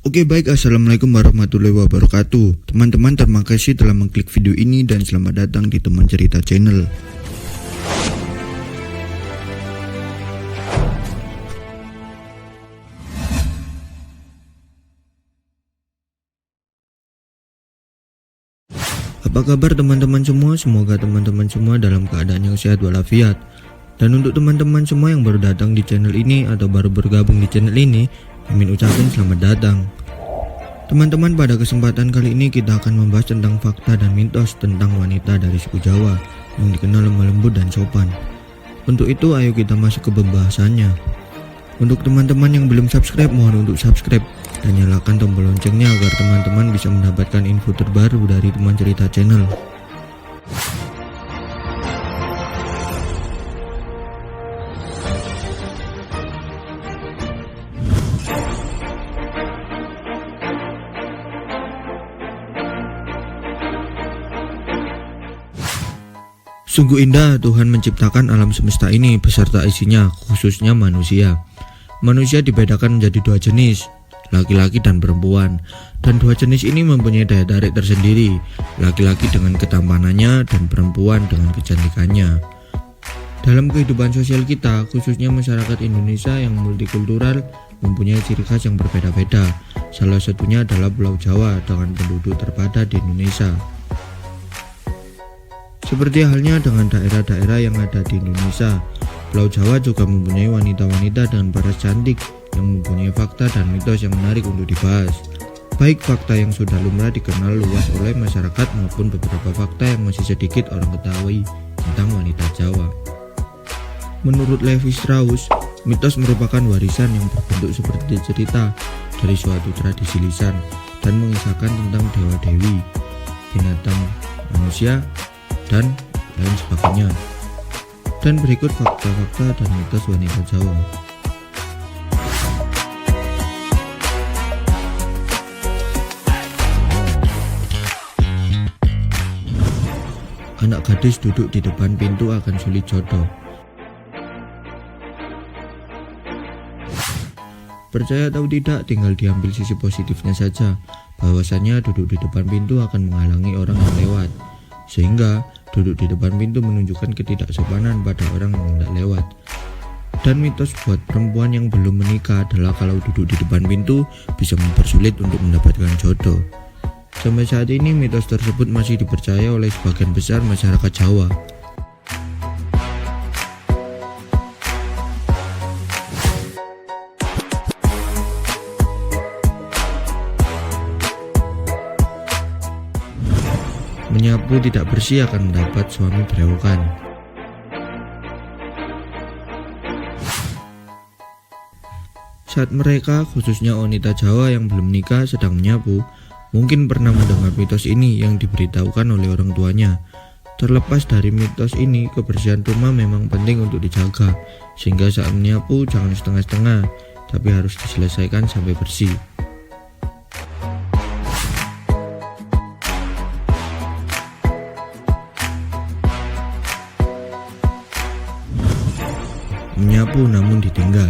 Oke baik, assalamualaikum warahmatullahi wabarakatuh. Teman-teman, terima kasih telah mengklik video ini dan selamat datang di Teman Cerita Channel. Apa kabar teman-teman semua? Semoga teman-teman semua dalam keadaan yang sehat walafiat. Dan untuk teman-teman semua yang baru datang di channel ini atau baru bergabung di channel ini, Amin ucapkan selamat datang. Teman-teman, pada kesempatan kali ini kita akan membahas tentang fakta dan mitos tentang wanita dari suku Jawa yang dikenal lemah lembut dan sopan. Untuk itu ayo kita masuk ke pembahasannya. Untuk teman-teman yang belum subscribe, mohon untuk subscribe dan nyalakan tombol loncengnya agar teman-teman bisa mendapatkan info terbaru dari Teman Cerita Channel. Sungguh indah Tuhan menciptakan alam semesta ini beserta isinya, khususnya manusia. Manusia dibedakan menjadi dua jenis, laki-laki dan perempuan. Dan dua jenis ini mempunyai daya tarik tersendiri, laki-laki dengan ketampanannya dan perempuan dengan kecantikannya. Dalam kehidupan sosial kita, khususnya masyarakat Indonesia yang multikultural, mempunyai ciri khas yang berbeda-beda. Salah satunya adalah Pulau Jawa dengan penduduk terpadat di Indonesia. Seperti halnya dengan daerah-daerah yang ada di Indonesia, Pulau Jawa juga mempunyai wanita-wanita dengan paras cantik yang mempunyai fakta dan mitos yang menarik untuk dibahas. Baik fakta yang sudah lumrah dikenal luas oleh masyarakat maupun beberapa fakta yang masih sedikit orang ketahui tentang wanita Jawa. Menurut Levi Strauss, mitos merupakan warisan yang berbentuk seperti cerita dari suatu tradisi lisan dan mengisahkan tentang dewa-dewi, binatang, manusia, dan lain sebagainya. Dan berikut fakta-fakta dan mitos wanita Jawa. Anak gadis duduk di depan pintu akan sulit jodoh. Percaya atau tidak, tinggal diambil sisi positifnya saja, bahwasanya duduk di depan pintu akan menghalangi orang yang lewat, sehingga duduk di depan pintu menunjukkan ketidaksopanan pada orang yang hendak lewat. Dan mitos buat perempuan yang belum menikah adalah kalau duduk di depan pintu bisa mempersulit untuk mendapatkan jodoh. Sampai saat ini mitos tersebut masih dipercaya oleh sebagian besar masyarakat Jawa. Menyapu tidak bersih akan mendapat suami berewokan. Saat mereka, khususnya wanita Jawa yang belum nikah sedang menyapu, mungkin pernah mendengar mitos ini yang diberitahukan oleh orang tuanya. Terlepas dari mitos ini, kebersihan rumah memang penting untuk dijaga, sehingga saat menyapu jangan setengah-setengah, tapi harus diselesaikan sampai bersih. Menyapu namun ditinggal.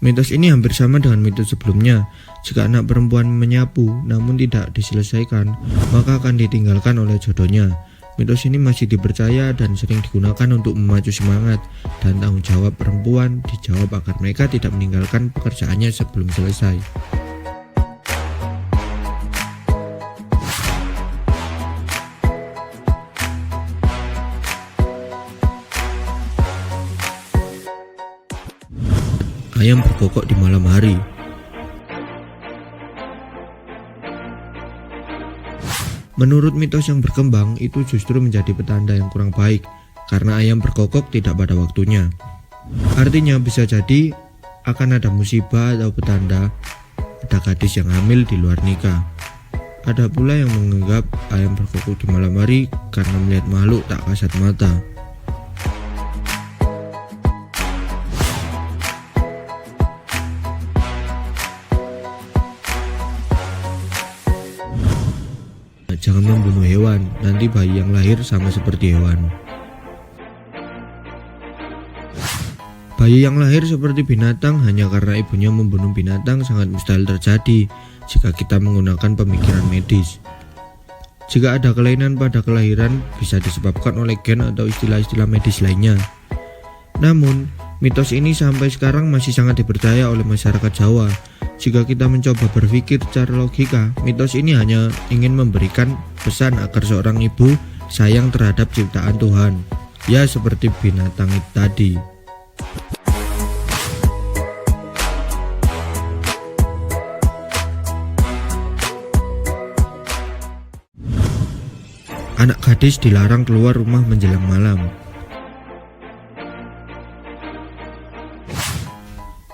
Mitos ini hampir sama dengan mitos sebelumnya. Jika anak perempuan menyapu namun tidak diselesaikan, maka akan ditinggalkan oleh jodohnya. Mitos ini masih dipercaya dan sering digunakan untuk memacu semangat dan tanggung jawab perempuan dijawab agar mereka tidak meninggalkan pekerjaannya sebelum selesai. Ayam berkokok di malam hari. Menurut mitos yang berkembang, itu justru menjadi petanda yang kurang baik karena ayam berkokok tidak pada waktunya. Artinya bisa jadi akan ada musibah atau petanda ada gadis yang hamil di luar nikah. Ada pula yang menganggap ayam berkokok di malam hari karena melihat makhluk tak kasat mata. Jangan membunuh hewan, nanti bayi yang lahir sama seperti hewan. Bayi yang lahir seperti binatang hanya karena ibunya membunuh binatang sangat mustahil terjadi jika kita menggunakan pemikiran medis. Jika ada kelainan pada kelahiran bisa disebabkan oleh gen atau istilah-istilah medis lainnya. Namun, mitos ini sampai sekarang masih sangat dipercaya oleh masyarakat Jawa. Jika kita mencoba berpikir secara logika, mitos ini hanya ingin memberikan pesan agar seorang ibu sayang terhadap ciptaan Tuhan. Ya, seperti binatang itu tadi. Anak gadis dilarang keluar rumah menjelang malam.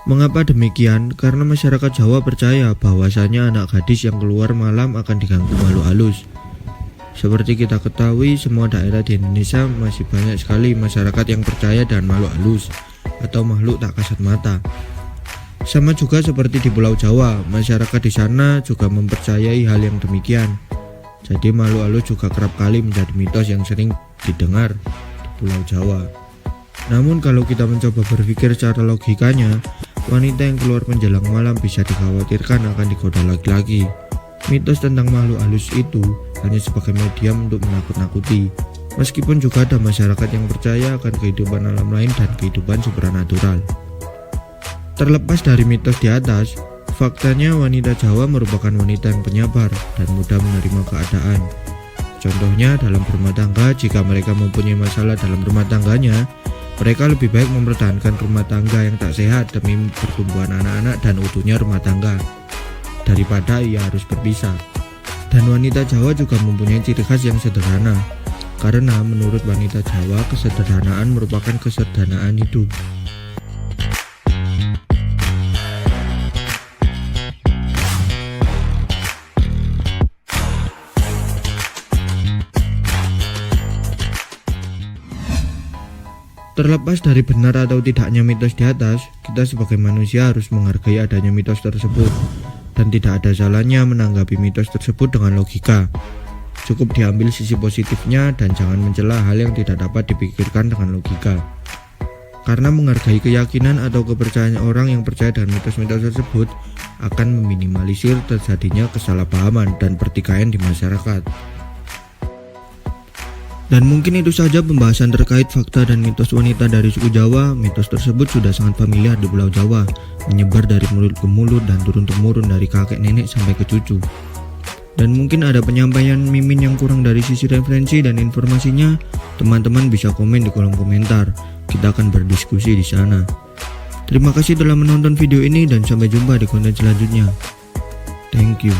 Mengapa demikian? Karena masyarakat Jawa percaya bahwasanya anak gadis yang keluar malam akan diganggu makhluk halus. Seperti kita ketahui, semua daerah di Indonesia masih banyak sekali masyarakat yang percaya dengan makhluk halus atau makhluk tak kasat mata. Sama juga seperti di Pulau Jawa, masyarakat di sana juga mempercayai hal yang demikian. Jadi makhluk halus juga kerap kali menjadi mitos yang sering didengar di Pulau Jawa. Namun kalau kita mencoba berpikir secara logikanya, wanita yang keluar menjelang malam bisa dikhawatirkan akan digoda laki-laki. Mitos tentang makhluk halus itu hanya sebagai medium untuk menakut-nakuti. Meskipun juga ada masyarakat yang percaya akan kehidupan alam lain dan kehidupan supranatural. Terlepas dari mitos di atas, faktanya wanita Jawa merupakan wanita yang penyabar dan mudah menerima keadaan. Contohnya dalam berumah tangga, jika mereka mempunyai masalah dalam rumah tangganya, mereka lebih baik mempertahankan rumah tangga yang tak sehat demi pertumbuhan anak-anak dan utuhnya rumah tangga, daripada ia harus berpisah. Dan wanita Jawa juga mempunyai ciri khas yang sederhana, karena menurut wanita Jawa, kesederhanaan merupakan kesederhanaan hidup. Terlepas dari benar atau tidaknya mitos di atas, kita sebagai manusia harus menghargai adanya mitos tersebut dan tidak ada salahnya menanggapi mitos tersebut dengan logika. Cukup diambil sisi positifnya dan jangan mencela hal yang tidak dapat dipikirkan dengan logika. Karena menghargai keyakinan atau kepercayaan orang yang percaya dengan mitos-mitos tersebut akan meminimalisir terjadinya kesalahpahaman dan pertikaian di masyarakat. Dan mungkin itu saja pembahasan terkait fakta dan mitos wanita dari suku Jawa. Mitos tersebut sudah sangat familiar di Pulau Jawa, menyebar dari mulut ke mulut dan turun-temurun dari kakek nenek sampai ke cucu. Dan mungkin ada penyampaian mimin yang kurang dari sisi referensi dan informasinya, teman-teman bisa komen di kolom komentar. Kita akan berdiskusi di sana. Terima kasih telah menonton video ini dan sampai jumpa di konten selanjutnya. Thank you.